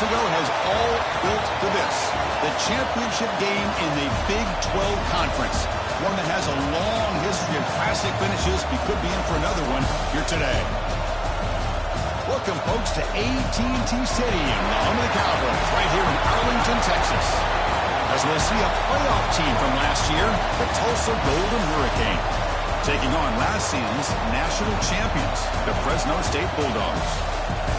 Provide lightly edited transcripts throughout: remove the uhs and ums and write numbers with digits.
months ago has all built to this. The championship game in the Big 12 Conference. One that has a long history of classic finishes. We could be in for another one here today. Welcome, folks, to AT&T Stadium, the home of the Cowboys, right here in Arlington, Texas. As we'll see a playoff team from last year, the Tulsa Golden Hurricane, taking on last season's national champions, the Fresno State Bulldogs.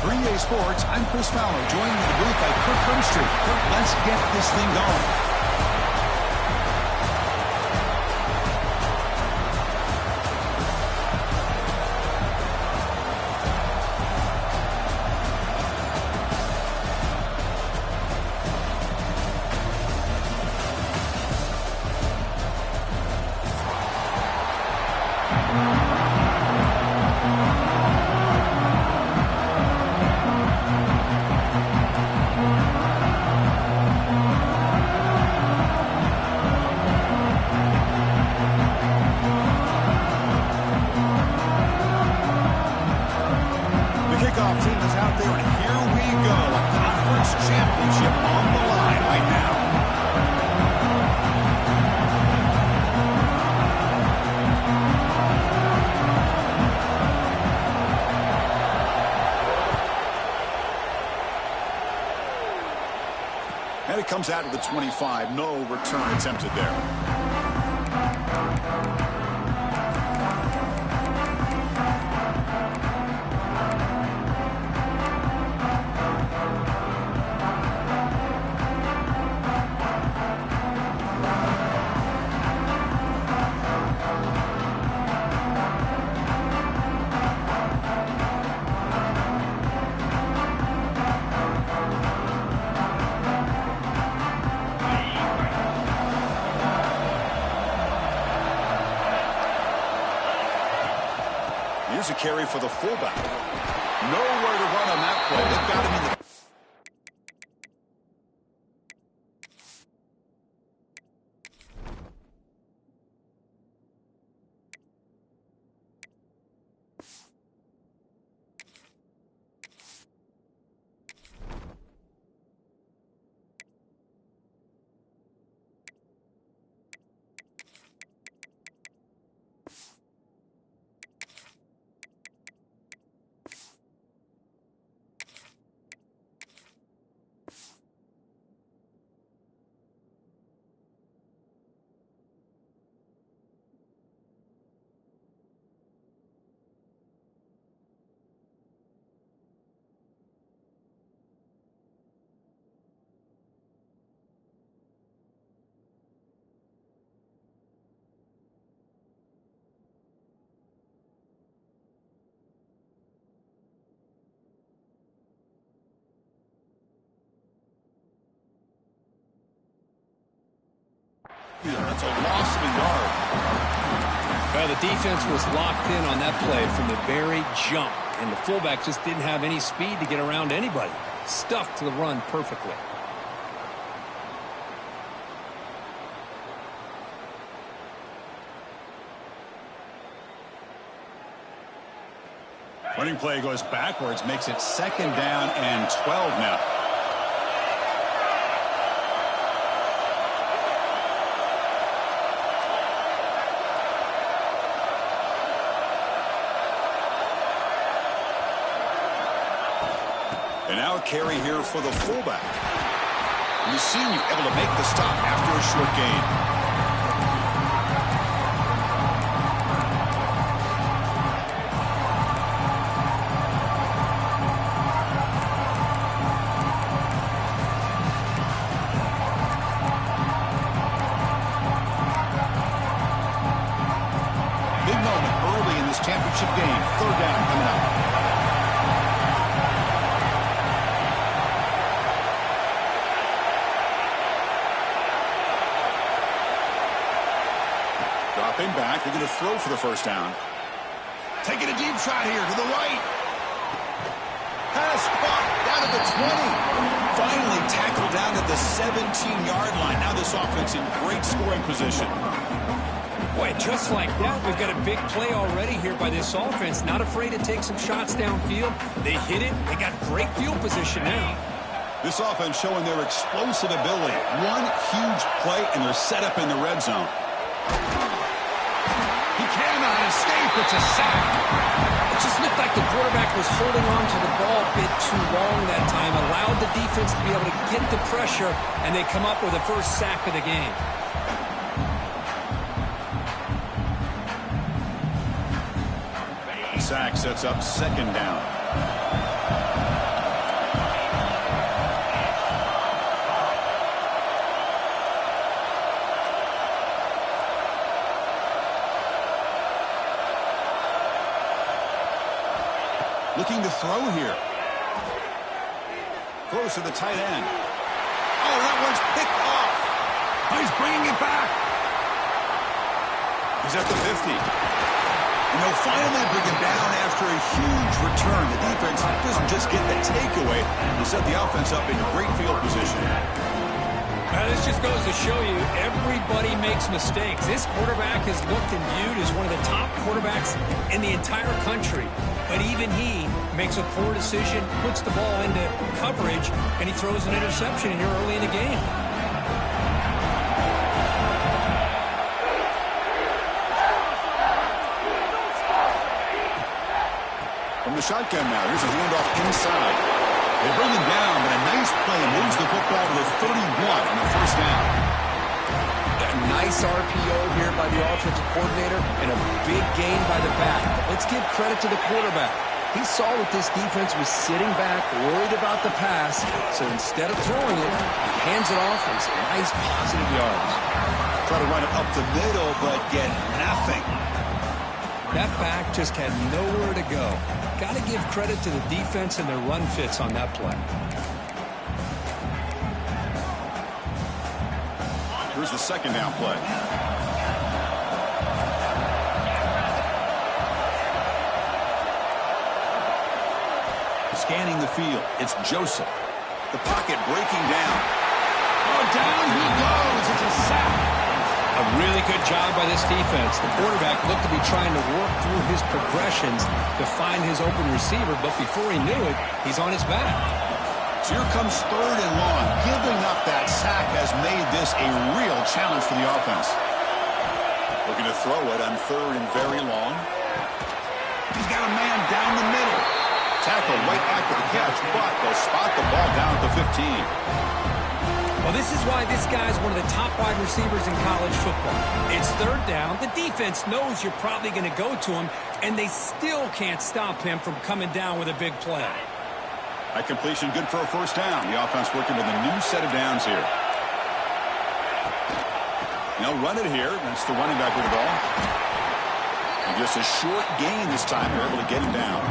For EA Sports, I'm Chris Fowler, joined in the booth by Kirk Hermstreet. Kirk, let's get this thing going. And it comes out of the 25. No return attempted there. Here's a carry for the fullback. Nowhere to run on that play. They've got him in the... That's a loss of a yard. Well, the defense was locked in on that play from the very jump, and the fullback just didn't have any speed to get around anybody. Stuffed to the run perfectly. Running play goes backwards, makes it 2nd down and 12 now. And now a carry here for the fullback. And the senior able to make the stop after a short gain. Big moment early in this championship game. 3rd down coming up. Dropping back, they're going to throw for the 1st down. Taking a deep shot here to the right. Pass caught down at the 20. Finally tackled down at the 17-yard line. Now this offense in great scoring position. Boy, just like that, we've got a big play already here by this offense. Not afraid to take some shots downfield. They hit it. They got great field position now. This offense showing their explosive ability. One huge play, and they're set up in the red zone. He cannot escape. It's a sack. It just looked like the quarterback was holding on to the ball a bit too long that time, allowed the defense to be able to get the pressure, and they come up with the first sack of the game. Sack sets up second down. Looking to throw here. Throws to the tight end. Oh, that one's picked off. Oh, he's bringing it back. He's at the 50. And they'll finally bring him down after a huge return. The defense doesn't just get the takeaway. They set the offense up in a great field position. This just goes to show you everybody makes mistakes. This quarterback is looked and viewed as one of the top quarterbacks in the entire country. But even he makes a poor decision, puts the ball into coverage, and he throws an interception here early in the game. From the shotgun now, here's a handoff inside. They bring him down, but a nice play moves the football to the 31 on the first down. A nice RPO here by the offensive coordinator and a big gain by the back. But let's give credit to the quarterback. He saw that this defense was sitting back, worried about the pass, so instead of throwing it, he hands it off and some nice positive yards. Try to run it up the middle, but get nothing. That back just had nowhere to go. Got to give credit to the defense and their run fits on that play. Here's the second down play. Scanning the field, it's Joseph. The pocket breaking down. Oh, down he goes. It's a sack. A really good job by this defense. The quarterback looked to be trying to work through his progressions to find his open receiver, but before he knew it, he's on his back. So here comes third and long. Giving up that sack has made this a real challenge for the offense. Looking to throw it on third and very long. He's got a man down the middle. Tackle right after the catch, but they'll spot the ball down at the 15. Well, this is why this guy's one of the top wide receivers in college football. It's third down. The defense knows you're probably going to go to him, and they still can't stop him from coming down with a big play. That completion good for a first down. The offense working with a new set of downs here. They'll run it here. That's the running back with the ball. And just a short gain this time. They're able to get him down.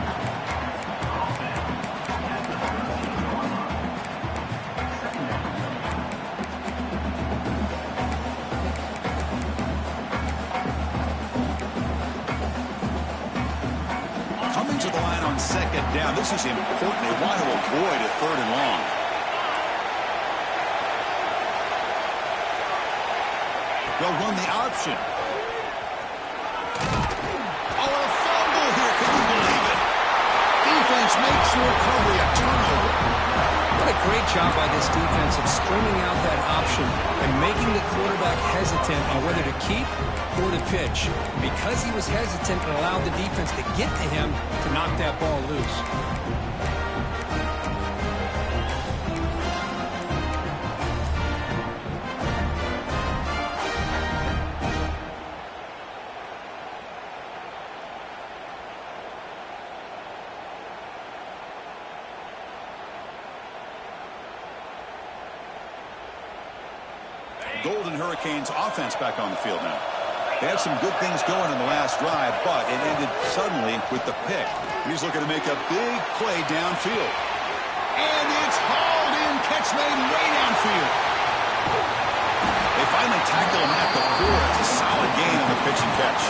To the line on second down. This is important. They want to avoid a third and long. They'll run the option. Oh, a fumble here. Can you believe it? Defense makes the recovery a turnover. What a great job by this defense of stringing out that option and making the quarterback hesitant on whether to keep or to pitch. Because he was hesitant, and allowed the defense to get to him to knock that ball loose. Golden Hurricanes offense back on the field now. They had some good things going in the last drive, but it ended suddenly with the pick. He's looking to make a big play downfield. And it's hauled in, catch made way downfield. They finally tackle him at the 4. It's a solid gain on the pitch and catch.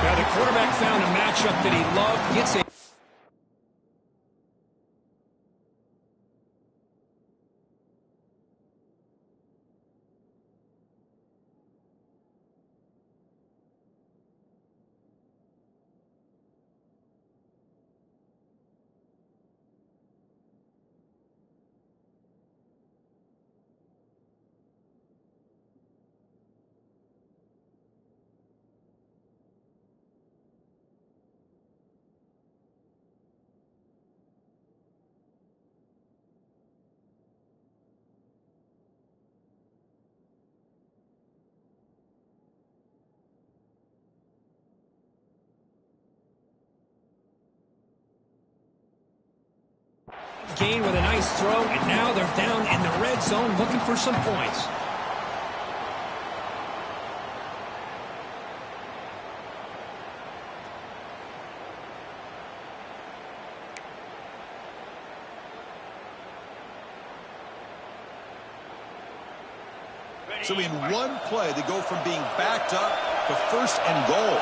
Now the quarterback found a matchup that he loved, gets a gain with a nice throw, and now they're down in the red zone looking for some points. So in one play, they go from being backed up to 1st and goal.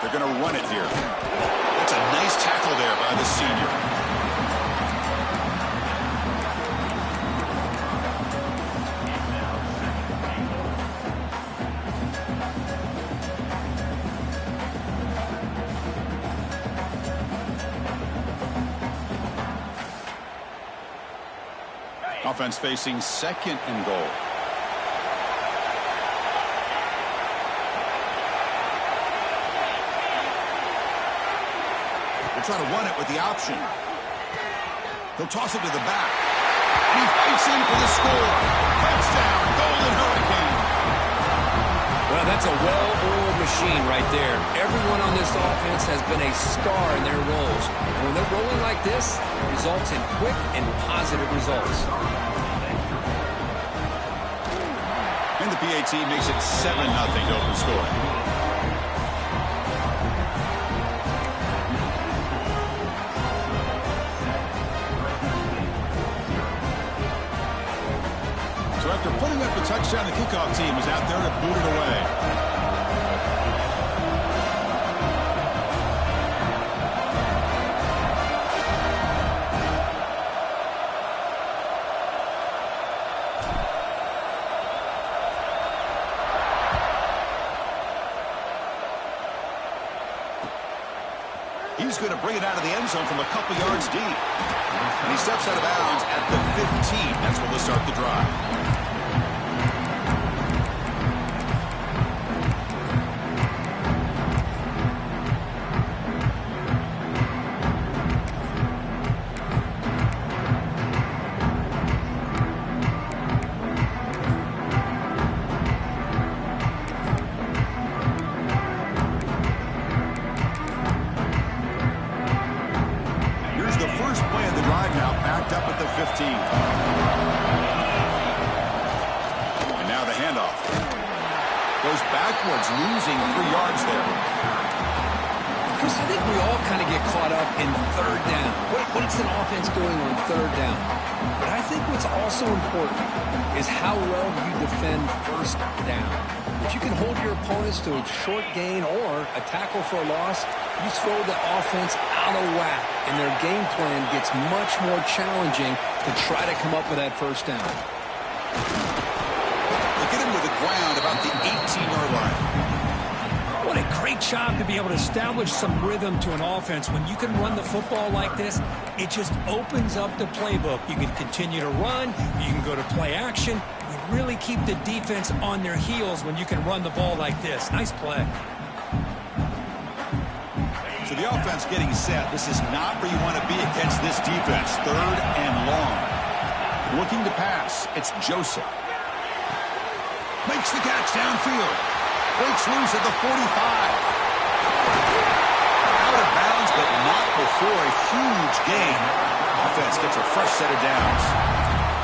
They're going to run it here. That's a nice tackle there by the senior. Offense facing 2nd and goal. They're trying to run it with the option. He'll toss it to the back. He fights in for the score. Touchdown, Golden Hurricane. Well, that's a well-oiled machine right there. Everyone on this offense has been a star in their roles. And when they're rolling like this, it results in quick and positive results. And the PAT makes it 7-0 to open score. So after putting up the touchdown, the kickoff team is out there to boot it away. He's going to bring it out of the end zone from a couple yards deep. And he steps out of bounds at the 15. That's where they'll start the drive. Losing 3 yards there. Chris, I think we all kind of get caught up in 3rd down. What's an offense doing on 3rd down? But I think what's also important is how well you defend 1st down. If you can hold your opponents to a short gain or a tackle for a loss, you throw the offense out of whack, and their game plan gets much more challenging to try to come up with that 1st down. They get him to the ground about the 18-yard line. What a great job to be able to establish some rhythm to an offense. When you can run the football like this, it just opens up the playbook. You can continue to run. You can go to play action. You really keep the defense on their heels when you can run the ball like this. Nice play. So the offense getting set. This is not where you want to be against this defense. 3rd and long. Looking to pass. It's Joseph. Makes the catch downfield. Breaks loose at the 45. Out of bounds, but not before a huge gain. Offense gets a fresh set of downs.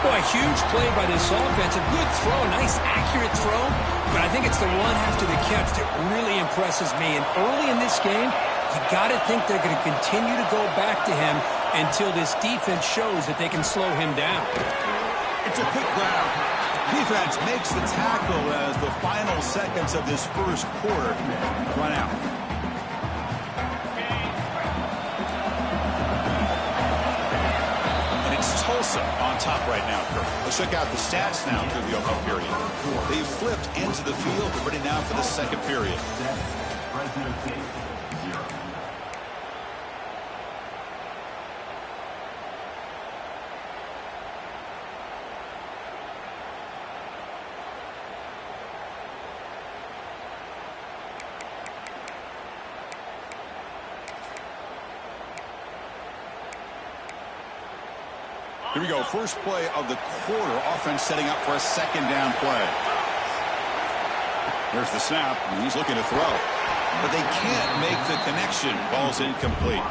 Boy, a huge play by this offense. A good throw, a nice accurate throw. But I think it's the run after the catch that really impresses me. And early in this game, you got to think they're going to continue to go back to him until this defense shows that they can slow him down. It's a quick grab. Defense makes the tackle as the final seconds of this 1st quarter run out. And it's Tulsa on top right now, Kirk. Let's check out the stats now through the opening period. They've flipped into the field, ready now for the 2nd period. Here we go. First play of the quarter. Offense setting up for a 2nd down play. Here's the snap, and he's looking to throw. But they can't make the connection. Ball's incomplete.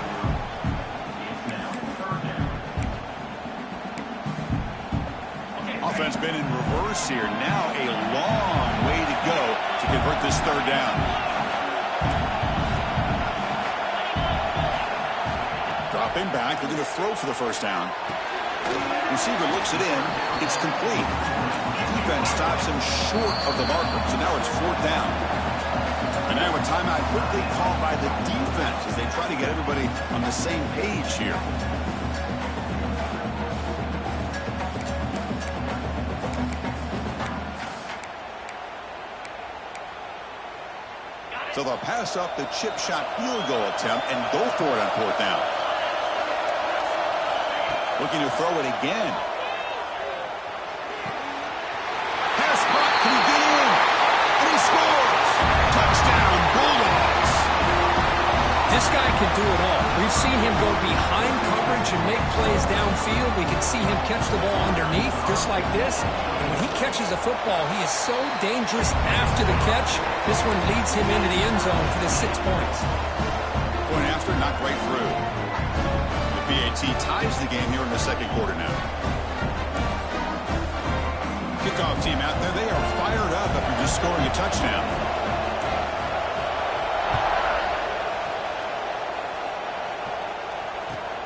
Offense been in reverse here. Now a long way to go to convert this third down. Dropping back, looking to throw for the first down. Receiver looks it in. It's complete. Defense stops him short of the marker, so now it's fourth down. And now a timeout quickly called by the defense as they try to get everybody on the same page here. So they'll pass up the chip shot field goal attempt and go for it on fourth down. Looking to throw it again. Pass caught. Can he get in? And he scores. Touchdown, Bulldogs. This guy can do it all. We've seen him go behind coverage and make plays downfield. We can see him catch the ball underneath just like this. And when he catches a football, he is so dangerous after the catch. This one leads him into the end zone for the 6 points. Point after, not right through. BAT ties the game here in the second quarter now. Kickoff team out there. They are fired up after just scoring a touchdown.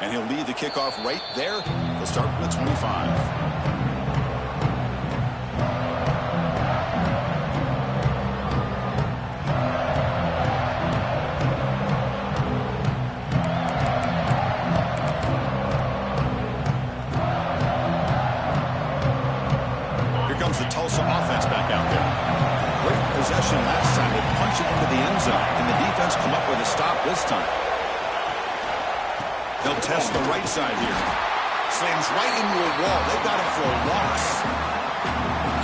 And he'll lead the kickoff right there. They'll start from the 25. The Tulsa offense back out there. Great possession last time. They punch it into the end zone. And the defense come up with a stop this time. They'll test the right side here. Slams right into a wall. They've got him for a loss.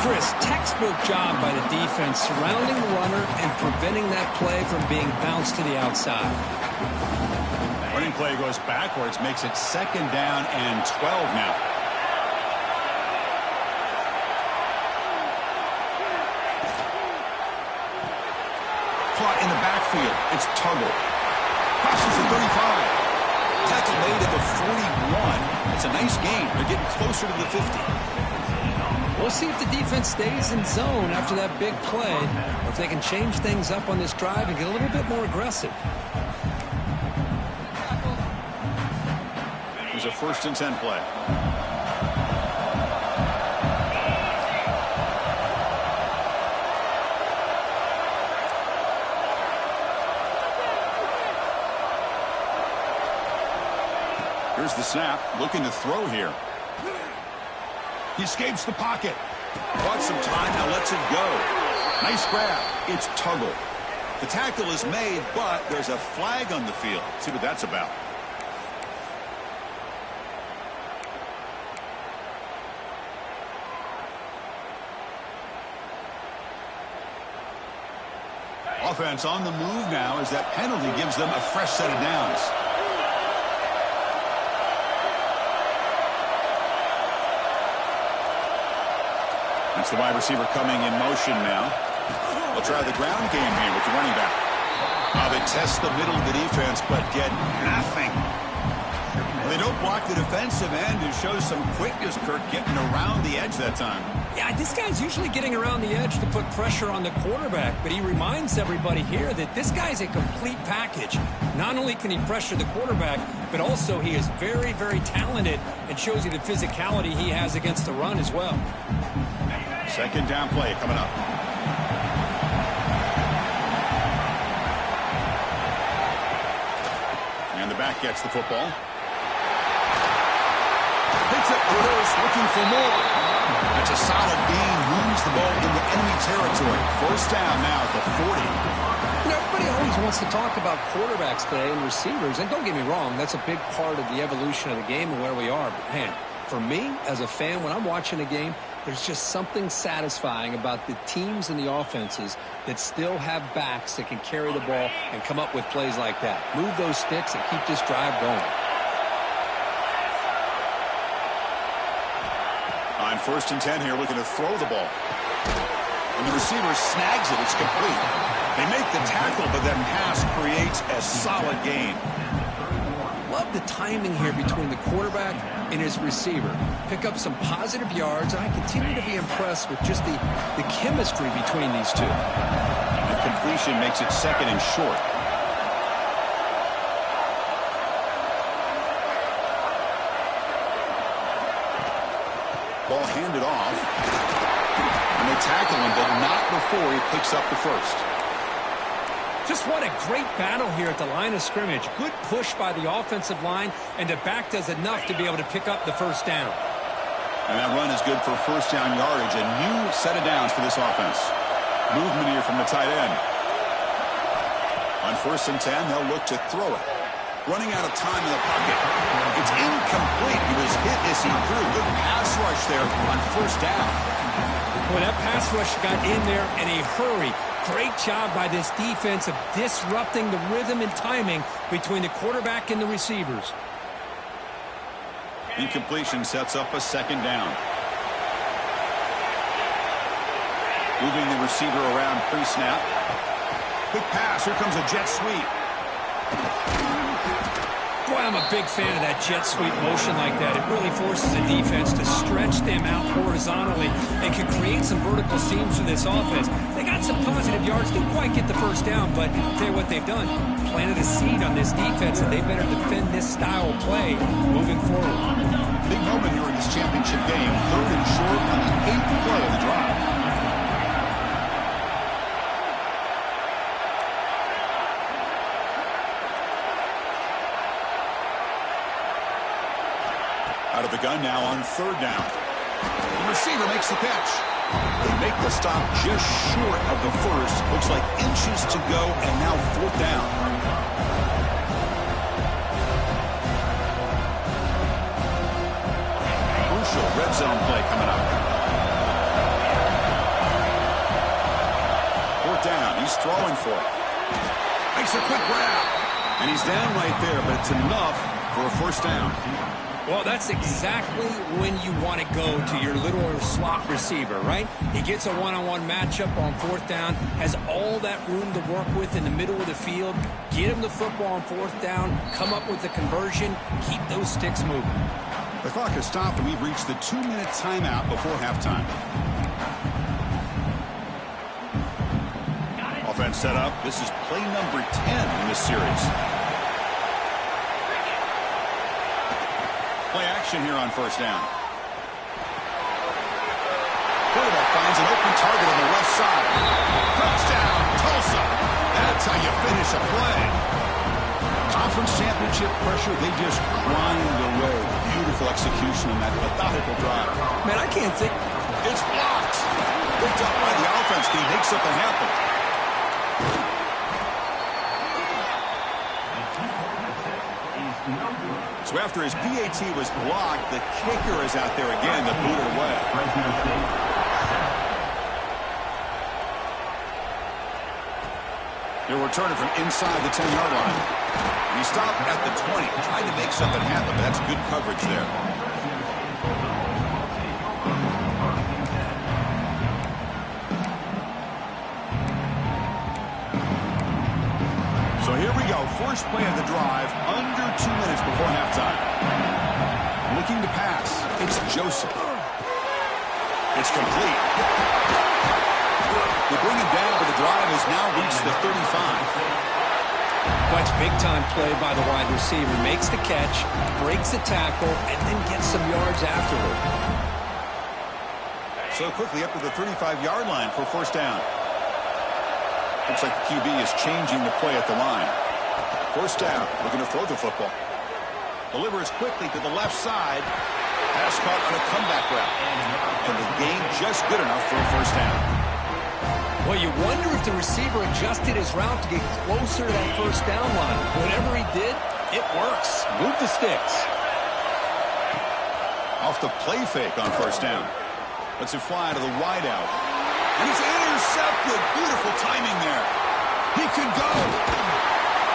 Chris, textbook job by the defense surrounding the runner and preventing that play from being bounced to the outside. Running play goes backwards. Makes it second down and 12 now. In the backfield, it's Tuggle. Crosses the 35. Tackle made at the 41. It's a nice gain. They're getting closer to the 50. We'll see if the defense stays in zone after that big play, or if they can change things up on this drive and get a little bit more aggressive. Here's a 1st and 10 play. Here's the snap, looking to throw here. He escapes the pocket. Bought some time, now lets it go. Nice grab. It's Tuggle. The tackle is made, but there's a flag on the field. Let's see what that's about. Offense on the move now as that penalty gives them a fresh set of downs. That's the wide receiver coming in motion now. They'll try the ground game here with the running back. They test the middle of the defense, but get nothing. They don't block the defensive end, who shows some quickness, Kirk, getting around the edge that time. Yeah, this guy's usually getting around the edge to put pressure on the quarterback, but he reminds everybody here that this guy's a complete package. Not only can he pressure the quarterback, but also he is very, very talented and shows you the physicality he has against the run as well. Second down play coming up. And the back gets the football. Picks it, looking for more. That's a solid gain. Moves the ball into enemy territory. First down now at the 40. You know, everybody always wants to talk about quarterbacks today and receivers, and don't get me wrong, that's a big part of the evolution of the game and where we are. But, man, for me, as a fan, when I'm watching a game, there's just something satisfying about the teams and the offenses that still have backs that can carry the ball and come up with plays like that. Move those sticks and keep this drive going. On 1st and 10 here, looking to throw the ball. And the receiver snags it. It's complete. They make the tackle, but that pass creates a solid gain. Love the timing here between the quarterback and his receiver. Pick up some positive yards, and I continue to be impressed with just the chemistry between these two. The completion makes it second and short. Ball handed off. And they tackle him, but not before he picks up the first. Just what a great battle here at the line of scrimmage. Good push by the offensive line, and the back does enough to be able to pick up the first down. And that run is good for first down yardage. A new set of downs for this offense. Movement here from the tight end. On 1st and 10, they'll look to throw it. Running out of time in the pocket. It's incomplete. He was hit as he threw. Good pass rush there on 1st down. Well, that pass rush got in there in a hurry. Great job by this defense of disrupting the rhythm and timing between the quarterback and the receivers. Incompletion sets up a 2nd down. Moving the receiver around pre-snap. Quick pass. Here comes a jet sweep. Boy, I'm a big fan of that jet sweep motion like that. It really forces a defense to stretch them out horizontally and can create some vertical seams for this offense. They got some positive yards, didn't quite get the first down, but I'll tell you what they've done. Planted a seed on this defense, and they better defend this style of play moving forward. Big moment here in this championship game. 3rd and short on the 8th play of the drive. Out of the gun now on 3rd down. The receiver makes the catch. They make the stop just short of the first. Looks like inches to go, and now 4th down. Crucial red zone play coming up. 4th down. He's throwing for it. Makes a quick grab. And he's down right there, but it's enough for a 1st down. Well, that's exactly when you want to go to your little slot receiver, right? He gets a one-on-one matchup on 4th down, has all that room to work with in the middle of the field. Get him the football on 4th down, come up with the conversion, keep those sticks moving. The clock has stopped, and we've reached the 2-minute timeout before halftime. Offense set up. This is play number 10 in this series. Play action here on 1st down. Quarterback finds an open target on the left side. Touchdown, Tulsa. That's how you finish a play. Conference championship pressure, they just grind away. Beautiful execution in that methodical drive. Man, I can't think. It's blocked. Picked up by the offense. Can he make something happen? So after his PAT was blocked, the kicker is out there again to boot it away. They'll return it from inside the 10-yard line. He stopped at the 20, trying to make something happen, but that's good coverage there. So here we go. First play of the drive, under 2 minutes before halftime. Looking to pass. It's Joseph. It's complete. They bring him down, but the drive has now reached the 35. That's big-time play by the wide receiver. Makes the catch, breaks the tackle, and then gets some yards afterward. So quickly up to the 35-yard line for 1st down. Looks like the QB is changing the play at the line. 1st down, looking to throw the football. Delivers quickly to the left side. Pass caught on a comeback route. And the gain just good enough for a 1st down. Well, you wonder if the receiver adjusted his route to get closer to that 1st down line. Whatever he did, it works. Move the sticks. Off the play fake on 1st down. Lets it fly to the wideout. And he's intercepted. Beautiful timing there. He could go.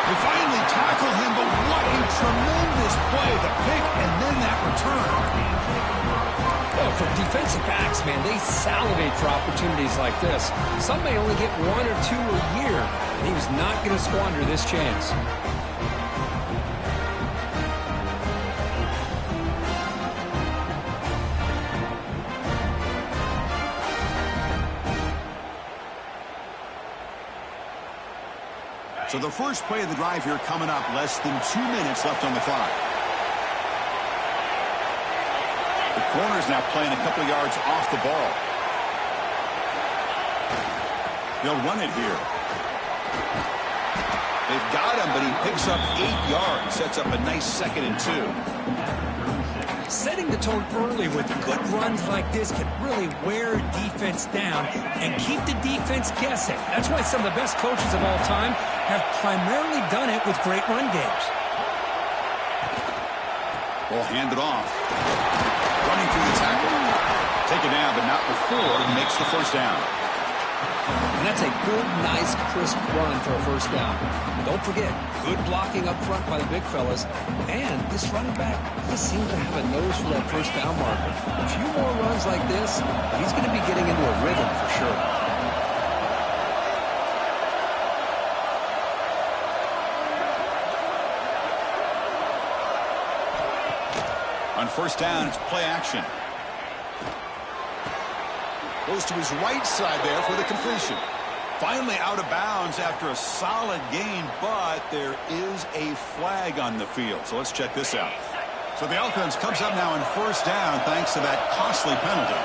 They finally tackle him, but what a tremendous play. The pick and then that return. Oh, For defensive backs, man, they salivate for opportunities like this. Some may only get 1 or 2 a year, and he was not going to squander this chance. So the first play of the drive here coming up, less than 2 minutes left on the clock. The corner's now playing a couple yards off the ball. They'll run it here. They've got him, but he picks up 8 yards, sets up a nice 2nd and 2. Setting the tone early with good runs like this can really wear defense down and keep the defense guessing. That's why some of the best coaches of all time have primarily done it with great run games. Ball handed off. Running through the tackle. Take it down, but not before he makes the first down. And that's a good, nice, crisp run for a first down. Don't forget, good blocking up front by the big fellas. And this running back just seems to have a nose for that first down marker. A few more runs like this, he's going to be getting into a rhythm for sure. On first down, it's play action. Goes to his right side there for the completion. Finally out of bounds after a solid gain, but there is a flag on the field. So let's check this out. So the offense comes up now on first down thanks to that costly penalty.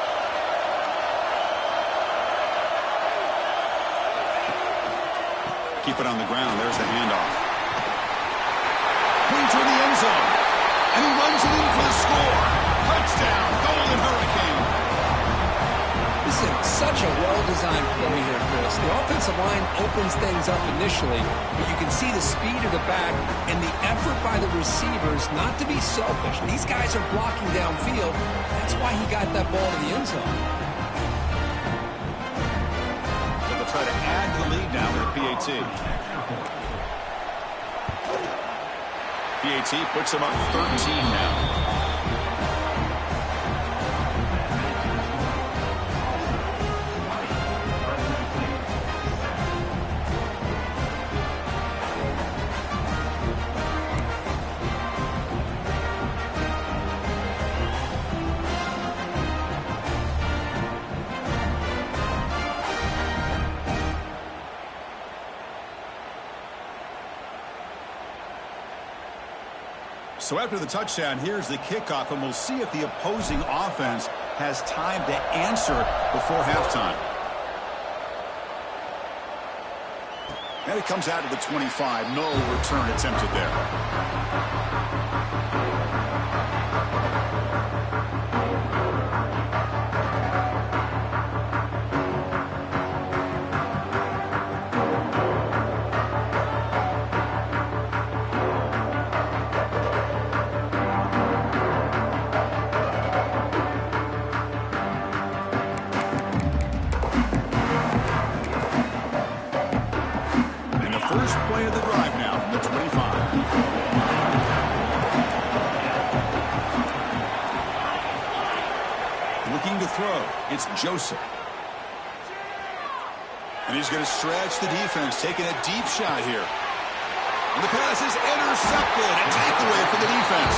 Keep it on the ground. There's the handoff. Going toward the end zone. And he runs it in for the score. Touchdown, Golden Hurricane. This is such a well-designed play here, Chris. The offensive line opens things up initially, but you can see the speed of the back and the effort by the receivers not to be selfish. These guys are blocking downfield. That's why he got that ball to the end zone. So they'll try to add to the lead now with a PAT. PAT puts him up 13 now. So after the touchdown, here's the kickoff, and we'll see if the opposing offense has time to answer before halftime. And it comes out to the 25. No return attempted there. First play of the drive now from the 25. Looking to throw. It's Joseph. And he's going to stretch the defense, taking a deep shot here. And the pass is intercepted. A takeaway for the defense.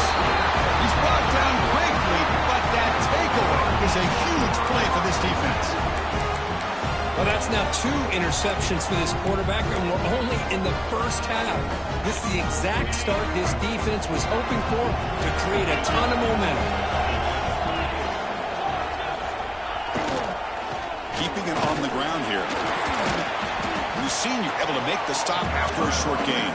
He's brought down quickly, but that takeaway is a huge play for this defense. Well, that's now 2 interceptions for this quarterback, and we're only in the first half. This is the exact start this defense was hoping for to create a ton of momentum. Keeping it on the ground here. We've seen you able to make the stop after a short gain.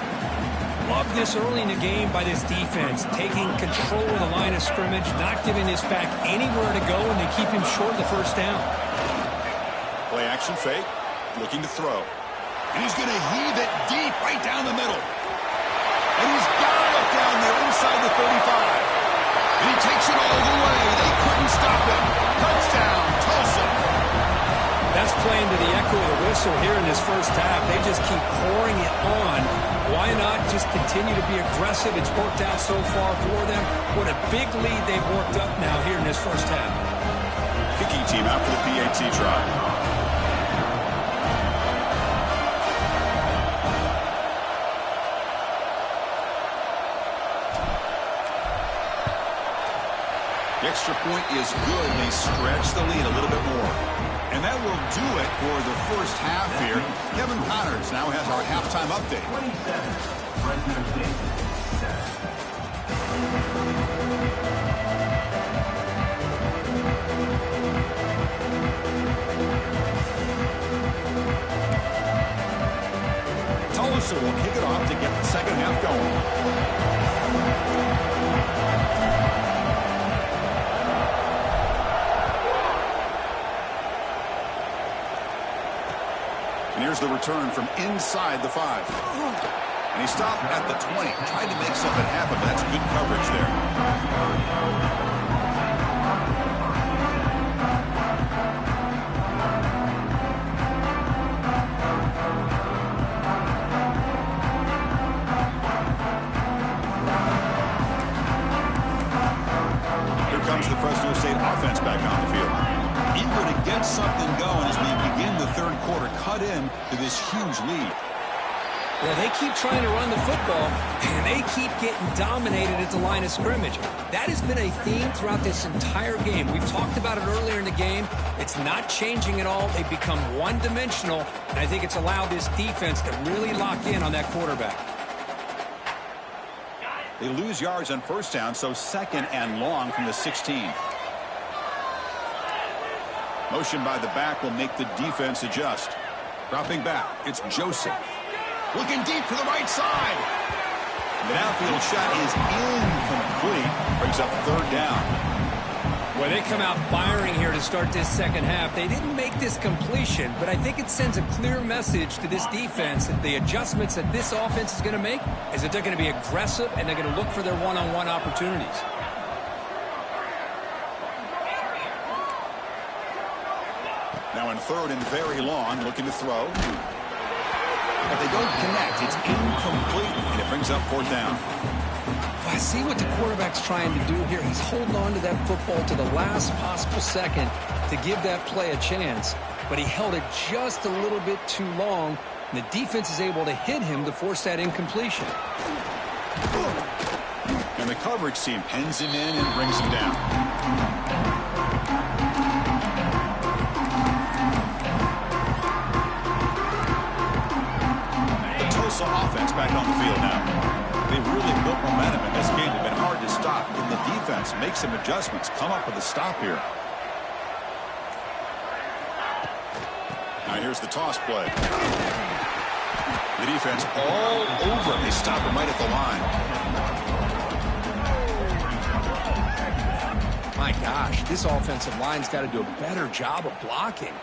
Love this early in the game by this defense, taking control of the line of scrimmage, not giving this back anywhere to go, and they keep him short of the first down. Play action fake, looking to throw. And he's going to heave it deep right down the middle. And he's got it up down there inside the 35. And he takes it all the way. They couldn't stop him. Touchdown, Tulsa. That's playing to the echo of the whistle here in this first half. They just keep pouring it on. Why not just continue to be aggressive? It's worked out so far for them. What a big lead they've worked up now here in this first half. team out for the PAT try. The extra point is good. They stretch the lead a little bit more. And that will do it for the first half here. Kevin Connors now has our halftime update. 27, Fresno State. Tulsa will kick it off to get the second half going. And here's the return from inside the 5. And he stopped at the 20. Tried to make something happen, but that's good coverage there. Here comes the Fresno State offense back on the field. Eager to get something going as we begin the third quarter, cut in to this huge lead. Well, they keep trying to run the football, and they keep getting dominated at the line of scrimmage. That has been a theme throughout this entire game. We've talked about it earlier in the game. It's not changing at all. They've become one-dimensional, and I think it's allowed this defense to really lock in on that quarterback. They lose yards on first down, so second and long from the 16. Motion by the back will make the defense adjust. Dropping back, it's Joseph. Looking deep to the right side. The downfield shot is incomplete. Brings up third down. Well, they come out firing here to start this second half. They didn't make this completion, but I think it sends a clear message to this defense that the adjustments that this offense is going to make is that they're going to be aggressive and they're going to look for their one-on-one opportunities. Now in third and very long, looking to throw. But they don't connect. It's incomplete, and it brings up fourth down. Well, I see what the quarterback's trying to do here. He's holding on to that football to the last possible second to give that play a chance. But he held it just a little bit too long, and the defense is able to hit him to force that incompletion. And the coverage team pins him in and brings him down. Tulsa offense back on the field now. They've really built momentum in this game. They've been hard to stop. Can the defense make some adjustments, come up with a stop here? Now here's the toss play. The defense all over him. They stop him right at the line. My gosh, this offensive line's got to do a better job of blocking.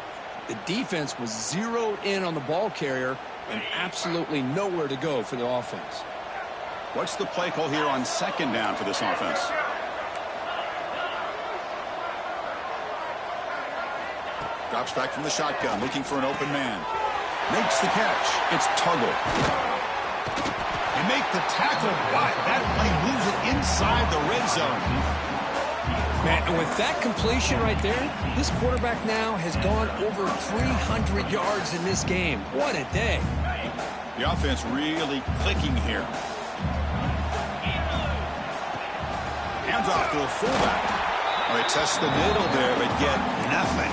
The defense was zeroed in on the ball carrier and absolutely nowhere to go for the offense. What's the play call here on second down for this offense? Drops back from the shotgun, looking for an open man. Makes the catch. It's Tuggle. They make the tackle, but that play moves it inside the red zone. Man, and with that completion right there, this quarterback now has gone over 300 yards in this game. What a day. The offense really clicking here. Hands off to the fullback. All right, test the middle there, but get nothing.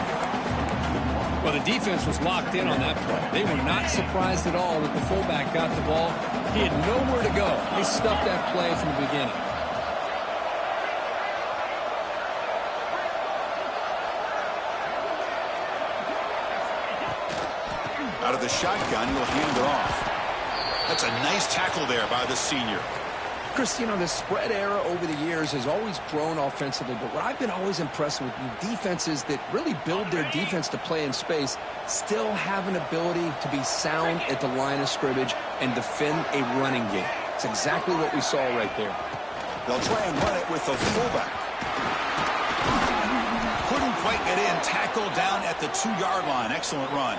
Well, the defense was locked in on that play. They were not surprised at all that the fullback got the ball. He had nowhere to go. They stuffed that play from the beginning. Out of the shotgun, he'll hand it off. That's a nice tackle there by the senior. Chris, you know, the spread era over the years has always grown offensively, but what I've been always impressed with defenses that really build their defense to play in space still have an ability to be sound at the line of scrimmage and defend a running game. It's exactly what we saw right there. They'll try and run it with the fullback. Couldn't quite get in. Tackle down at the 2-yard line. Excellent run.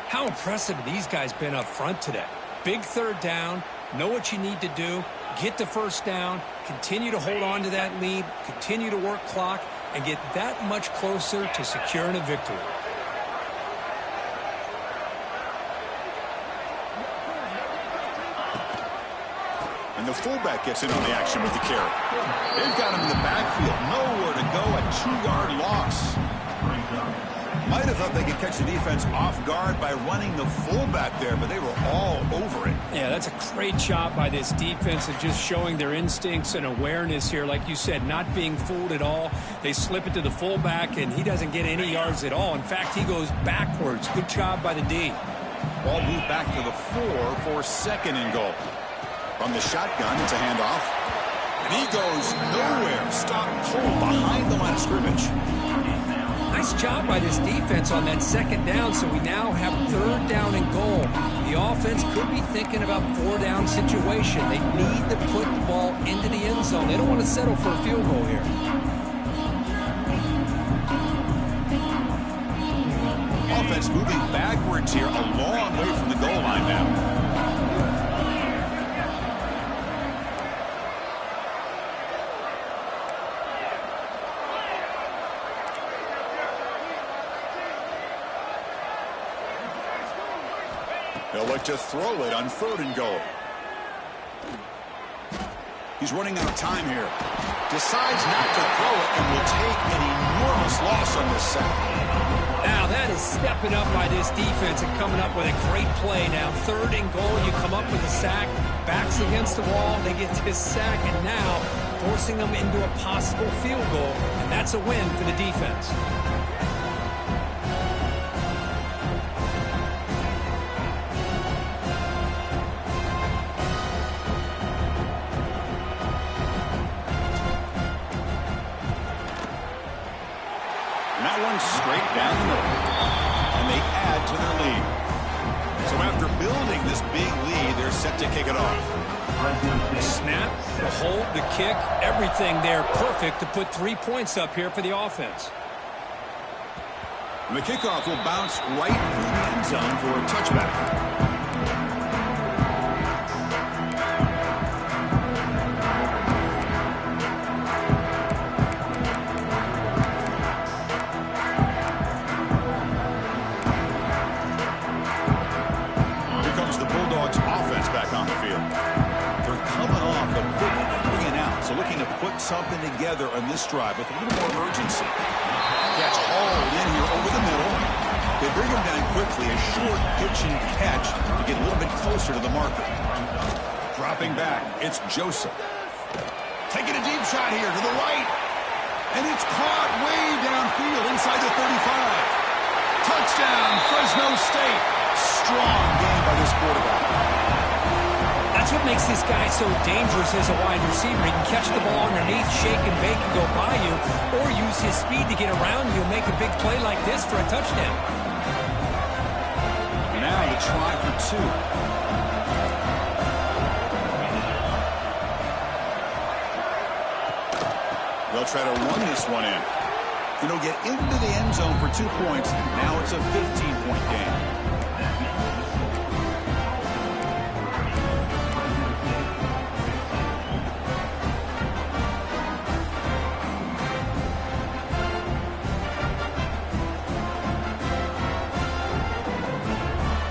How impressive have these guys been up front today? Big third down, know what you need to do, get the first down, continue to hold on to that lead, continue to work clock, and get that much closer to securing a victory. And the fullback gets in on the action with the carry. They've got him in the backfield. Nowhere to go. A 2-yard loss. Might have thought they could catch the defense off guard by running the fullback there, but they were all over it. Yeah, that's a great job by this defense of just showing their instincts and awareness here. Like you said, not being fooled at all. They slip it to the fullback, and he doesn't get any yards at all. In fact, he goes backwards. Good job by the D. Ball moved back to the 4 for 2nd and goal. From the shotgun, it's a handoff. And he goes nowhere. Stop pulled behind the line of scrimmage. Nice job by this defense on that 2nd down, so we now have 3rd down and goal. The offense could be thinking about 4-down situation. They need to put the ball into the end zone. They don't want to settle for a field goal here. Offense moving backwards here, a long way from the goal line now. They'll look to throw it on 3rd and goal. He's running out of time here. Decides not to throw it and will take an enormous loss on this sack. Now that is stepping up by this defense and coming up with a great play. Now 3rd and goal, you come up with a sack, backs against the wall, they get this sack, and now forcing them into a possible field goal, and that's a win for the defense. Straight down the middle. And they add to their lead. So after building this big lead, they're set to kick it off. The snap, the hold, the kick, everything there perfect to put 3 points up here for the offense. And the kickoff will bounce right through the end zone for a touchback. Something together on this drive with a little more urgency. Catch hauled in here over the middle. They bring him down quickly. A short pitch and catch to get a little bit closer to the marker. Dropping back, it's Joseph. Taking a deep shot here to the right. And it's caught way downfield inside the 35. Touchdown, Fresno State. Strong game by this quarterback. That's what makes this guy so dangerous as a wide receiver. He can catch the ball underneath, shake and bake and go by you, or use his speed to get around you and make a big play like this for a touchdown. Now the try for 2. They'll try to run this one in. It'll get into the end zone for 2 points. Now it's a 15-point game.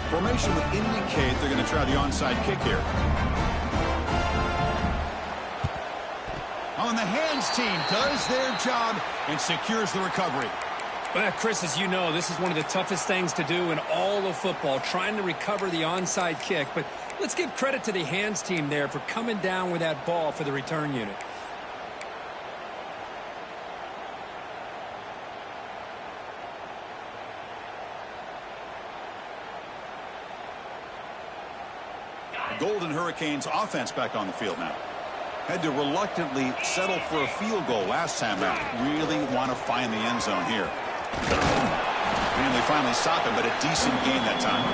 Formation would indicate they're going to try the onside kick here. On the hands team does their job and secures the recovery. Well, Chris, as you know, this is one of the toughest things to do in all of football, trying to recover the onside kick. But let's give credit to the hands team there for coming down with that ball for the return unit. Golden Hurricanes offense back on the field now. Had to reluctantly settle for a field goal last time out. Really want to find the end zone here. And they finally stop it, but a decent gain that time.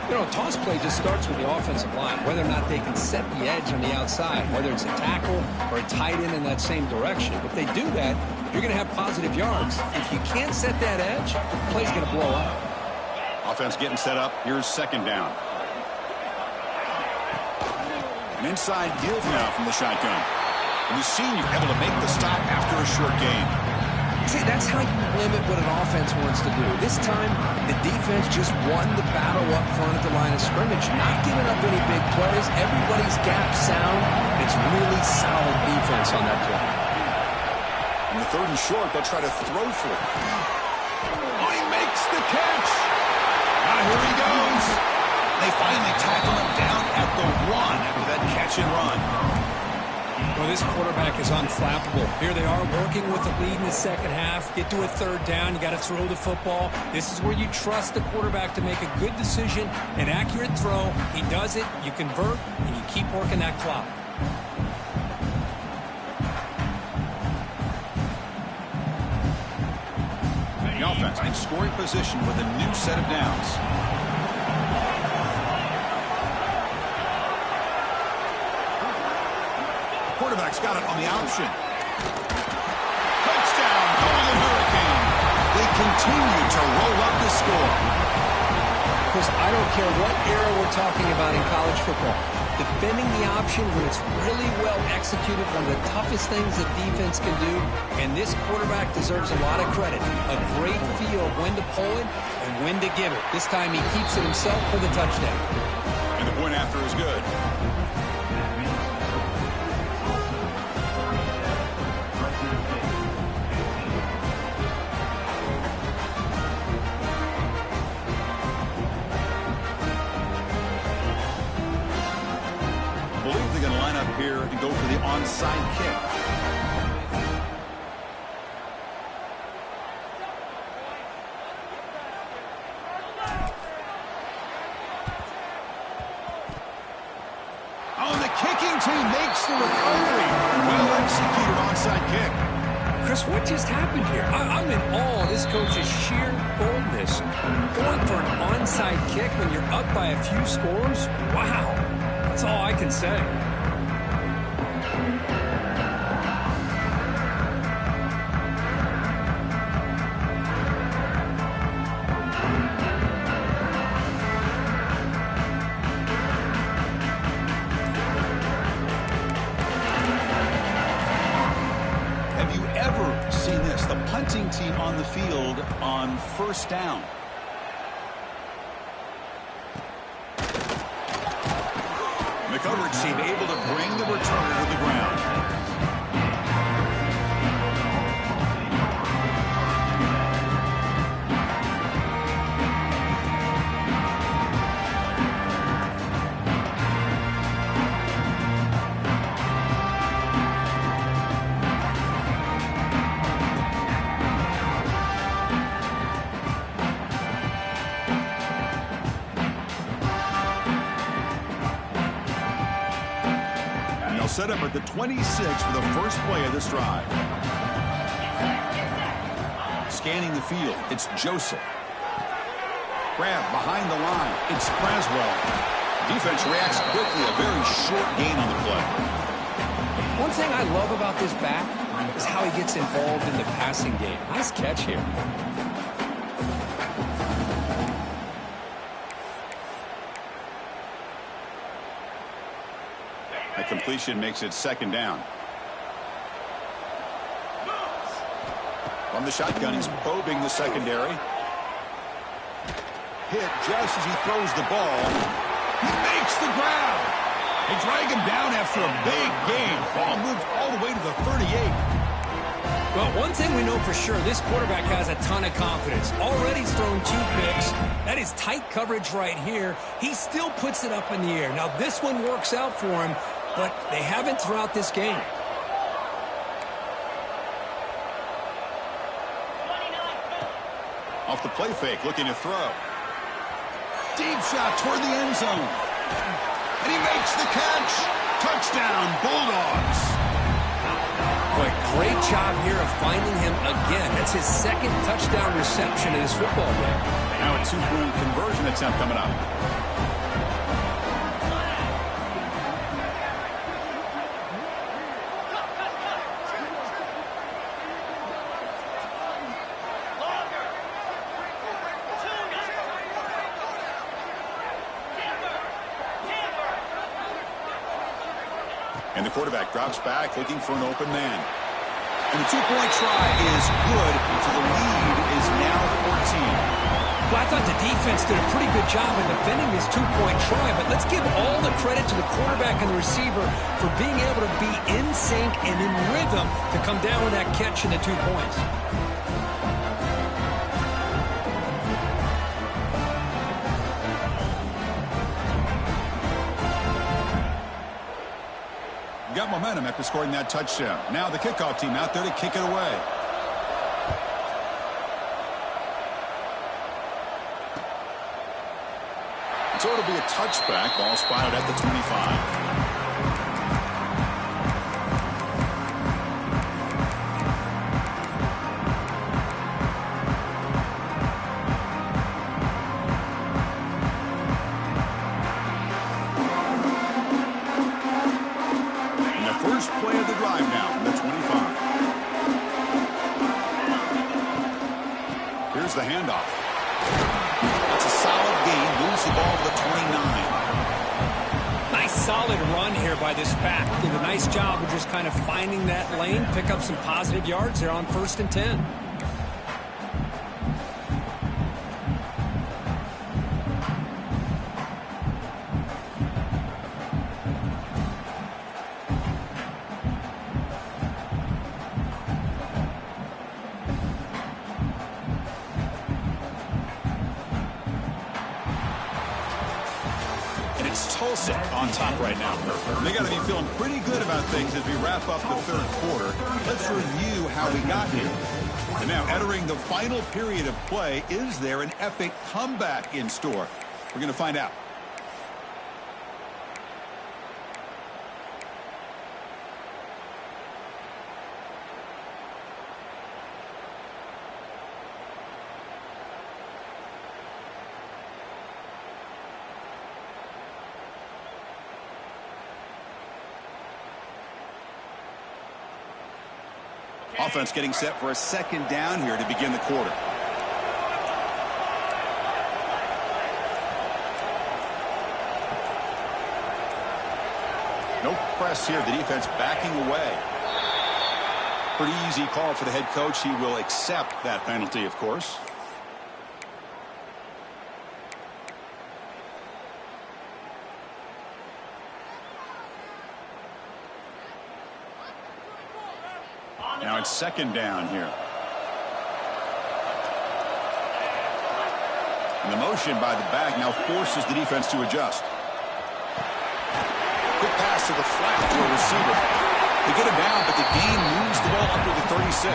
You know, toss play just starts with the offensive line, whether or not they can set the edge on the outside, whether it's a tackle or a tight end in that same direction. If they do that, you're going to have positive yards. If you can't set that edge, the play's going to blow up. Offense getting set up. Here's 2nd down. An inside give now from the shotgun. And the senior able to make the stop after a short gain. See, that's how you limit what an offense wants to do. This time, the defense just won the battle up front at the line of scrimmage, not giving up any big plays. Everybody's gap sound. It's really solid defense on that play. On the 3rd and short, they'll try to throw for it. Oh, he makes the catch. Now here he goes. They finally tackle him down at the 1 after that catch and run. Well, this quarterback is unflappable. Here they are working with the lead in the second half. Get to a 3rd down. You got to throw the football. This is where you trust the quarterback to make a good decision, an accurate throw. He does it. You convert, and you keep working that clock. The offense in scoring position with a new set of downs. Quarterback's got it on the option. Touchdown, Golden Hurricane. They continue to roll up the score. Because I don't care what era we're talking about in college football. Defending the option when it's really well executed, one of the toughest things that defense can do. And this quarterback deserves a lot of credit. A great feel of when to pull it and when to give it. This time he keeps it himself for the touchdown. And the point after is good. Here and go for the onside kick. Oh, the kicking team makes the recovery. Well executed onside kick. Chris, what just happened here? I'm in awe of this coach's sheer boldness. Going for an onside kick when you're up by a few scores? Wow. That's all I can say. Punting team on the field on 1st down. The coverage team able to bring the returner to the ground. Set up at the 26 for the first play of this drive. Scanning the field, it's Joseph. Grab behind the line, it's Fresno. Defense reacts quickly, a very short gain on the play. One thing I love about this back is how he gets involved in the passing game. Nice catch here. Completion makes it 2nd down. From the shotgun, he's probing the secondary. Hit just as he throws the ball. He makes the grab. They drag him down after a big gain. Ball moved all the way to the 38. Well, one thing we know for sure, this quarterback has a ton of confidence. Already he's thrown 2 picks. That is tight coverage right here. He still puts it up in the air. Now, this one works out for him, but they haven't throughout this game. Off the play fake, looking to throw. Deep shot toward the end zone. And he makes the catch. Touchdown, Bulldogs. Boy, great job here of finding him again. That's his 2nd touchdown reception in his football game. Now a 2-point conversion attempt coming up. And the quarterback drops back, looking for an open man. And the two-point try is good, so the lead is now 14. Well, I thought the defense did a pretty good job of defending this two-point try, but let's give all the credit to the quarterback and the receiver for being able to be in sync and in rhythm to come down with that catch and the 2 points. Got momentum after scoring that touchdown. Now the kickoff team out there to kick it away. So it'll be a touchback. Ball spotted at the 25. First play of the drive now from the 25. Here's the handoff. That's a solid gain. Moves the ball to the 29. Nice solid run here by this pack. Did a nice job of just kind of finding that lane, pick up some positive yards there on 1st and 10. Tulsa on top right now. They got to be feeling pretty good about things as we wrap up the third quarter. Let's review how we got here. And now entering the final period of play, is there an epic comeback in store? We're going to find out. Offense getting set for a second down here to begin the quarter. No press here. The defense backing away. Pretty easy call for the head coach. He will accept that penalty, of course. Now it's second down here. And the motion by the back now forces the defense to adjust. Quick pass to the flat to a receiver. They get him down, but the gain moves the ball up to the 36.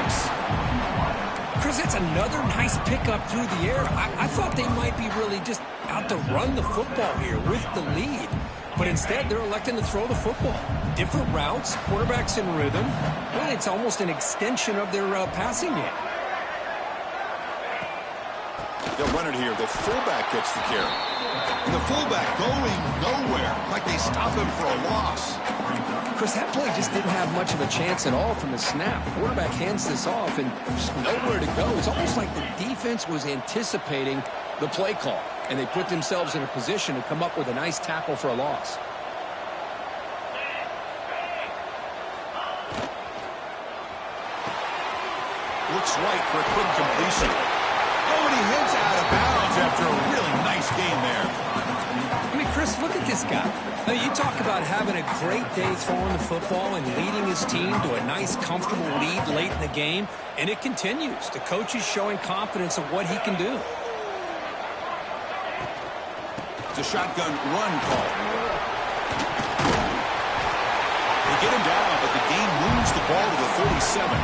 Chris, that's another nice pickup through the air. I thought they might be really just out to run the football here with the lead. But instead, they're electing to throw the football. Different routes, quarterbacks in rhythm. Well, it's almost an extension of their passing game. They'll run it here. The fullback gets the carry. And the fullback going nowhere, like they stop him for a loss. Chris, that play just didn't have much of a chance at all from the snap. Quarterback hands this off and just nowhere to go. It's almost like the defense was anticipating the play call, and they put themselves in a position to come up with a nice tackle for a loss. Looks right for a quick completion. Oh, and he hits out of bounds after a really nice game there. I mean, Chris, look at this guy. Now, you talk about having a great day throwing the football and leading his team to a nice, comfortable lead late in the game, and it continues. The coach is showing confidence of what he can do. It's a shotgun run call. They get him down, but the game moves the ball to the 37.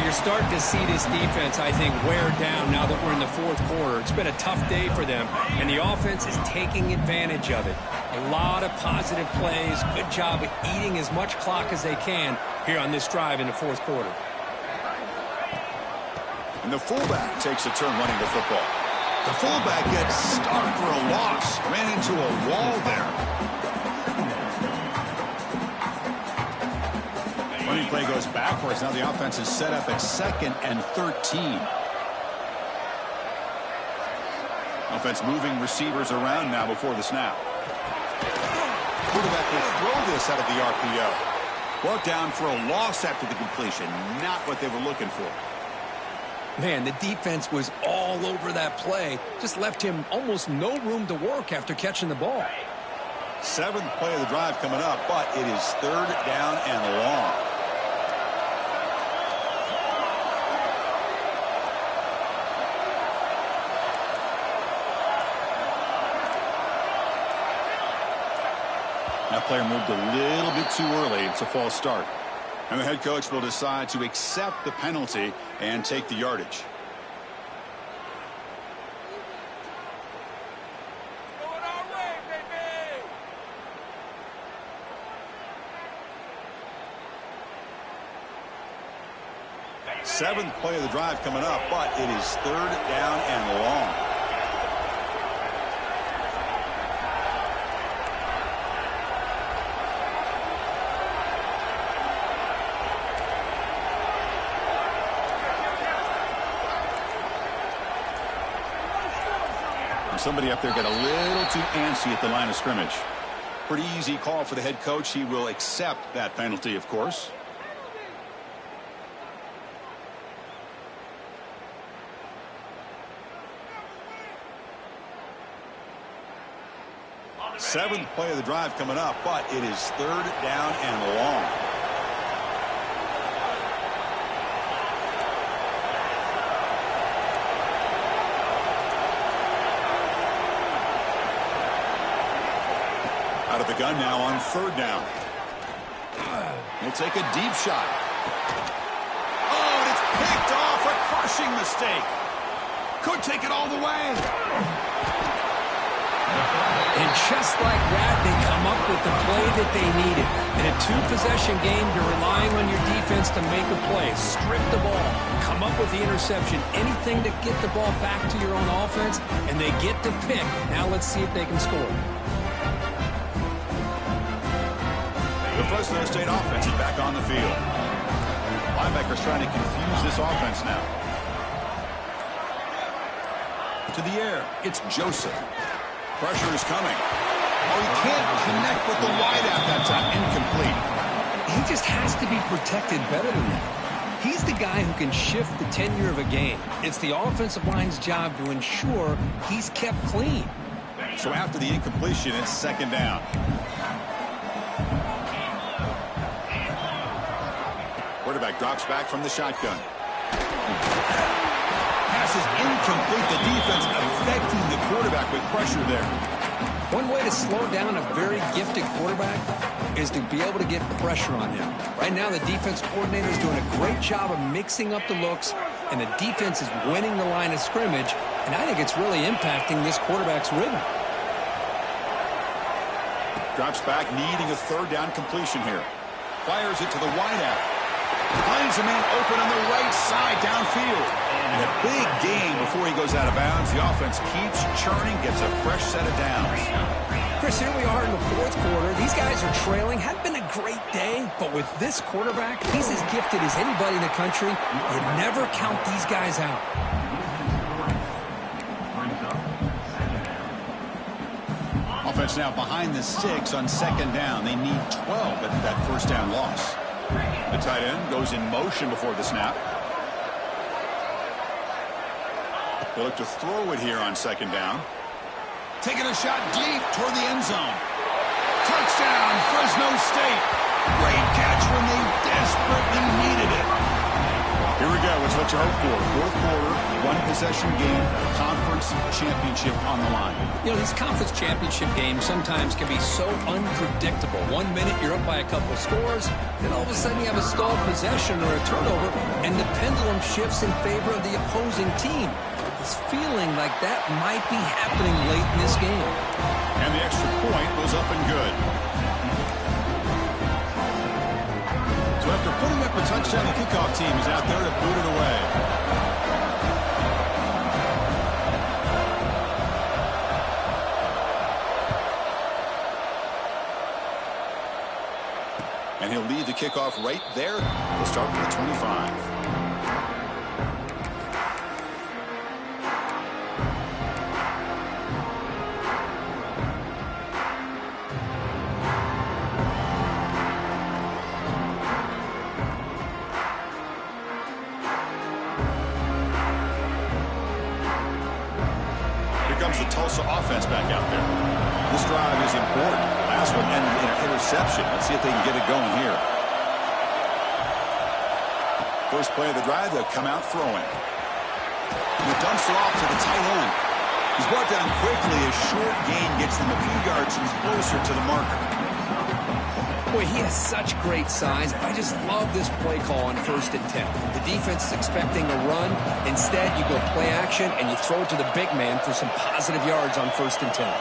You're starting to see this defense, I think, wear down now that we're in the fourth quarter. It's been a tough day for them, and the offense is taking advantage of it. A lot of positive plays. Good job of eating as much clock as they can here on this drive in the fourth quarter. And the fullback takes a turn running the football. The fullback gets stuck for a loss. Ran into a wall there. Running play goes backwards. Now the offense is set up at 2nd and 13. Offense moving receivers around now before the snap. Quarterback will throw this out of the RPO. Brought down for a loss after the completion. Not what they were looking for. Man, the defense was all over that play. Just left him almost no room to work after catching the ball. 7th play of the drive coming up, but it is 3rd down and long. That player moved a little bit too early. It's a false start. And the head coach will decide to accept the penalty and take the yardage. Seventh play of the drive coming up, but it is 3rd down and long. Somebody up there got a little too antsy at the line of scrimmage. Pretty easy call for the head coach. He will accept that penalty, of course. Seventh play of the drive coming up, but it is 3rd down and long. Out of the gun now on 3rd down. He'll take a deep shot. Oh, and it's picked off. A crushing mistake. Could take it all the way. And just like that, they come up with the play that they needed. In a 2-possession game, you're relying on your defense to make a play. Strip the ball. Come up with the interception. Anything to get the ball back to your own offense, and they get to pick. Now let's see if they can score. The Fresno State offense is back on the field. Linebackers trying to confuse this offense now. To the air, it's Joseph. Pressure is coming. Oh, he can't connect with the wideout that time. Incomplete. He just has to be protected better than that. He's the guy who can shift the tenure of a game. It's the offensive line's job to ensure he's kept clean. So after the incompletion, it's 2nd down. Quarterback drops back from the shotgun. Pass is incomplete. The defense affecting the quarterback with pressure there. One way to slow down a very gifted quarterback is to be able to get pressure on him. Right now, the defense coordinator is doing a great job of mixing up the looks, and the defense is winning the line of scrimmage, and I think it's really impacting this quarterback's rhythm. Drops back, needing a 3rd down completion here. Fires it to the wideout. Finds a man open on the right side downfield. And a big gain before he goes out of bounds. The offense keeps churning, gets a fresh set of downs. Chris, here we are in the 4th quarter. These guys are trailing. Hadn't been a great day, but with this quarterback, he's as gifted as anybody in the country. You never count these guys out. Offense now behind the 6 on 2nd down. They need 12 at that 1st down loss. The tight end goes in motion before the snap. They look to throw it here on 2nd down. Taking a shot deep toward the end zone. Touchdown, Fresno State. Great catch when they desperately needed it. Here we go. It's what you hope for. 4th quarter, 1-possession game, conference championship on the line. You know, these conference championship games sometimes can be so unpredictable. 1 minute you're up by a couple scores, then all of a sudden you have a stalled possession or a turnover, and the pendulum shifts in favor of the opposing team. It's feeling like that might be happening late in this game. And the extra point goes up and good. So after putting up a touchdown, the kickoff team is out there to boot it away. And he'll lead the kickoff right there. We'll start with the 25. offense back out there. This drive is important. Last one ended in an interception. Let's see if they can get it going here. First play of the drive, they'll come out throwing. He dumps it off to the tight end. He's brought down quickly. A short gain gets them a few yards closer to the marker. Boy, he has such great size. I just love this play call on 1st and 10. The defense is expecting a run. Instead, you go play action, and you throw it to the big man for some positive yards on 1st and 10.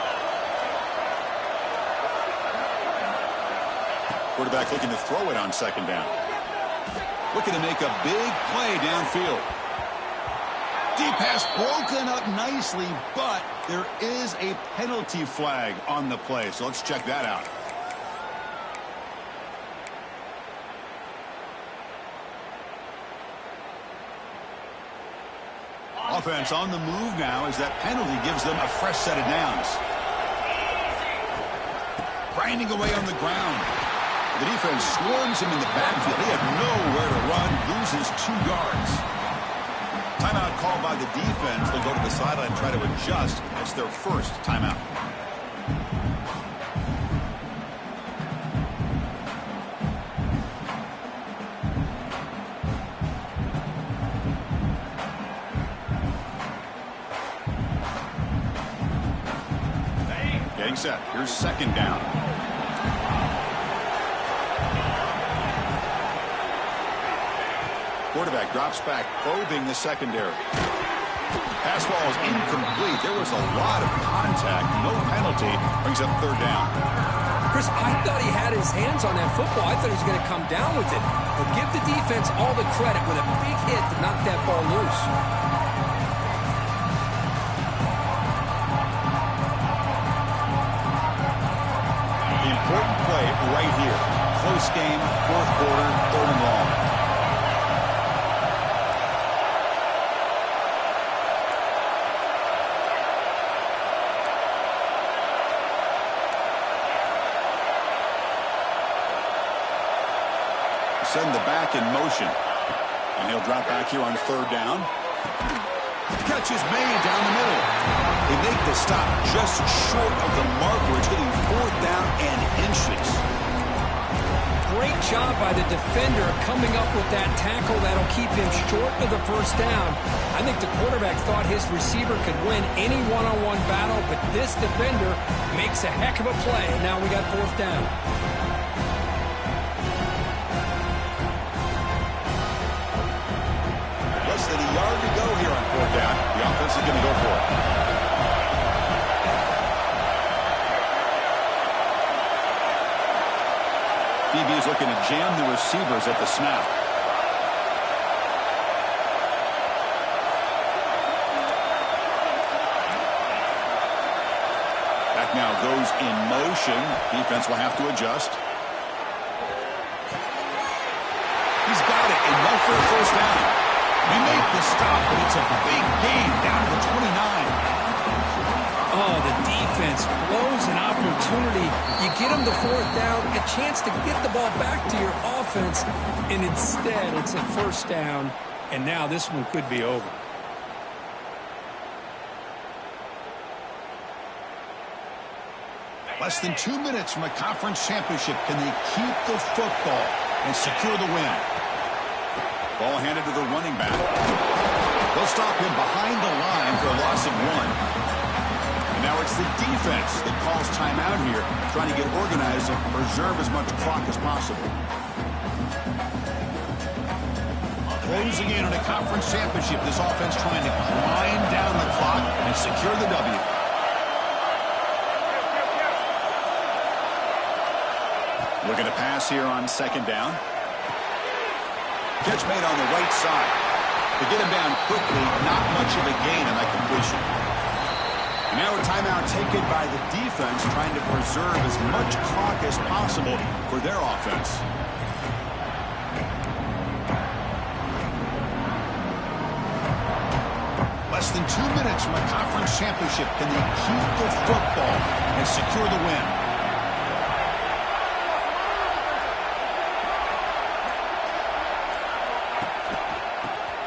Quarterback looking to throw it on 2nd down. Looking to make a big play downfield. Deep pass broken up nicely, but there is a penalty flag on the play, so let's check that out. Offense on the move now as that penalty gives them a fresh set of downs. Grinding away on the ground. The defense swarms him in the backfield. He had nowhere to run, loses 2 yards. Timeout called by the defense. They'll go to the sideline and try to adjust. That's their first timeout. Getting set. Here's 2nd down. Quarterback drops back, probing the secondary. Pass ball is incomplete. There was a lot of contact. No penalty. Brings up 3rd down. Chris, I thought he had his hands on that football. I thought he was going to come down with it. But give the defense all the credit with a big hit to knock that ball loose. The important play right here. Close game, 4th quarter, 3rd and long. Send the back in motion. And he'll drop back here on 3rd down. Catch is made down the middle. They make the stop just short of the marker. It's getting 4th down and inches. Great job by the defender coming up with that tackle that'll keep him short of the 1st down. I think the quarterback thought his receiver could win any one-on-one battle, but this defender makes a heck of a play. Now we got 4th down. Less than a yard to go here on 4th down. The offense is going to go for it. DB is looking to jam the receivers at the snap. Back now goes in motion. Defense will have to adjust. He's got it, and no for a 1st down. We make the stop, but it's a big gain down to the 29. Oh, the defense blows an opportunity. You get them the 4th down, a chance to get the ball back to your offense, and instead it's a 1st down, and now this one could be over. Less than 2 minutes from a conference championship. Can they keep the football and secure the win? Ball handed to the running back. They'll stop him behind the line for a loss of 1. And now it's the defense that calls timeout here, trying to get organized and preserve as much clock as possible. Closing in on a conference championship, this offense trying to grind down the clock and secure the W. Looking to pass here on 2nd down. Catch made on the right side. To get him down quickly, not much of a gain on that completion. And now a timeout taken by the defense, trying to preserve as much clock as possible for their offense. Less than 2 minutes from a conference championship. Can they keep the football and secure the win?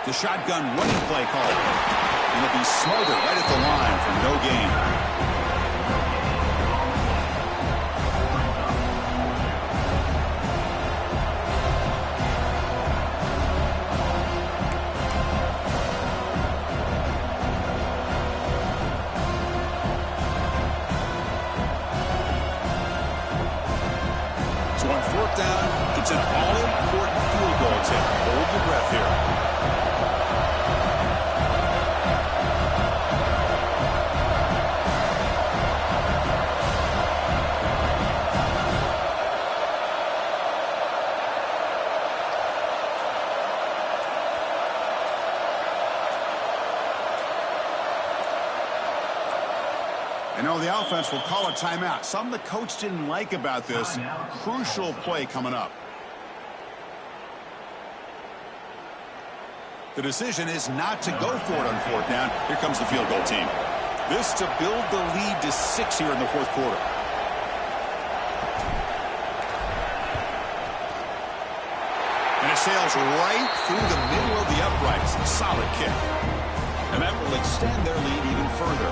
The shotgun running play call. And it'll be smothered right at the line for no gain. So on fourth down, it's an all-important field goal attempt. Hold your breath here. I know the offense will call a timeout. Something the coach didn't like about this crucial play coming up. The decision is not to go for it on fourth down. Here comes the field goal team. This to build the lead to 6 here in the fourth quarter. And it sails right through the middle of the uprights. A solid kick. And that will extend their lead even further.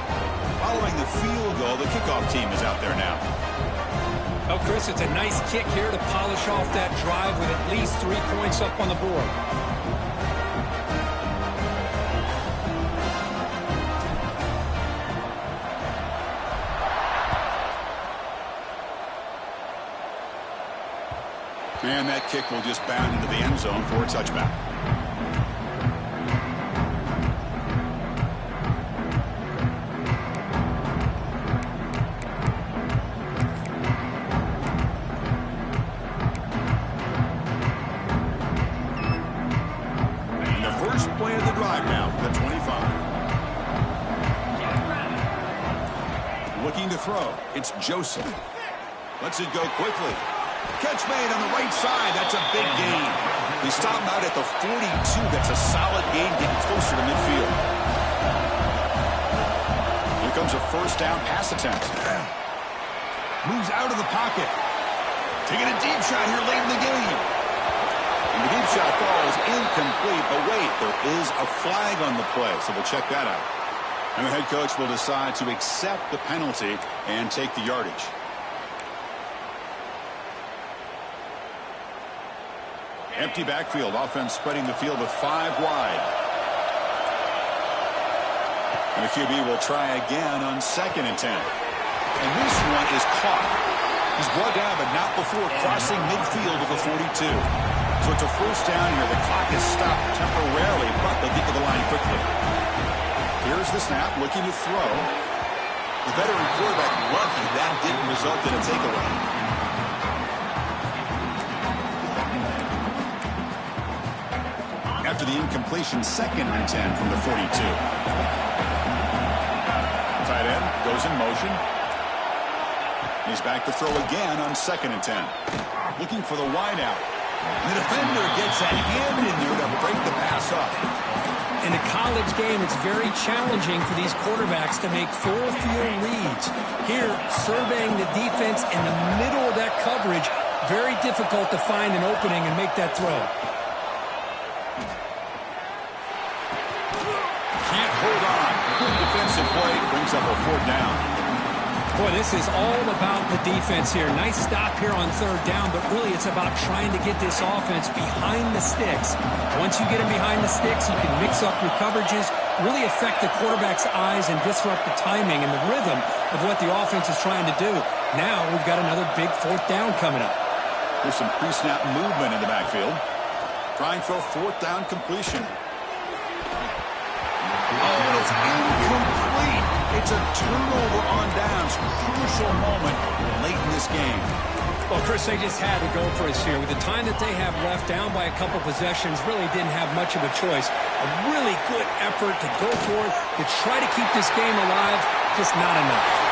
Following the field goal, the kickoff team is out there now. Oh, Chris, it's a nice kick here to polish off that drive with at least 3 points up on the board. And that kick will just bound into the end zone for a touchback. And the first play of the drive now for the 25. Looking to throw. It's Joseph. Lets it go quickly. Catch made on the right side. That's a big gain. They stop him out at the 42. That's a solid gain, getting closer to midfield. Here comes a first down pass attempt. Moves out of the pocket. Taking a deep shot here late in the game. And the deep shot falls incomplete. But wait, there is a flag on the play, so we'll check that out. And the head coach will decide to accept the penalty and take the yardage. Empty backfield. Offense spreading the field with 5 wide. And the QB will try again on 2nd and 10. And this one is caught. He's brought down, but not before crossing midfield of the 42. So it's a first down here. The clock is stopped temporarily, but they'll get to the line quickly. Here's the snap, looking to throw. The veteran quarterback lucky that didn't result in a takeaway. After the incompletion, 2nd and 10 from the 42. Tight end goes in motion. He's back to throw again on 2nd and 10. Looking for the wideout. The defender gets a hand in there to break the pass up. In a college game, it's very challenging for these quarterbacks to make full field reads. Here, surveying the defense in the middle of that coverage, very difficult to find an opening and make that throw. Hold on. Good defensive play. Brings up a 4th down. Boy, this is all about the defense here. Nice stop here on 3rd down, but really it's about trying to get this offense behind the sticks. Once you get them behind the sticks, you can mix up your coverages, really affect the quarterback's eyes and disrupt the timing and the rhythm of what the offense is trying to do. Now we've got another big 4th down coming up. There's some pre-snap movement in the backfield. Trying for a 4th down completion. Oh, it's incomplete. It's a turnover on downs. Crucial moment late in this game. Well, Chris, they just had to go for us here. With the time that they have left, down by a couple possessions, really didn't have much of a choice. A really good effort to go for it, to try to keep this game alive, just not enough.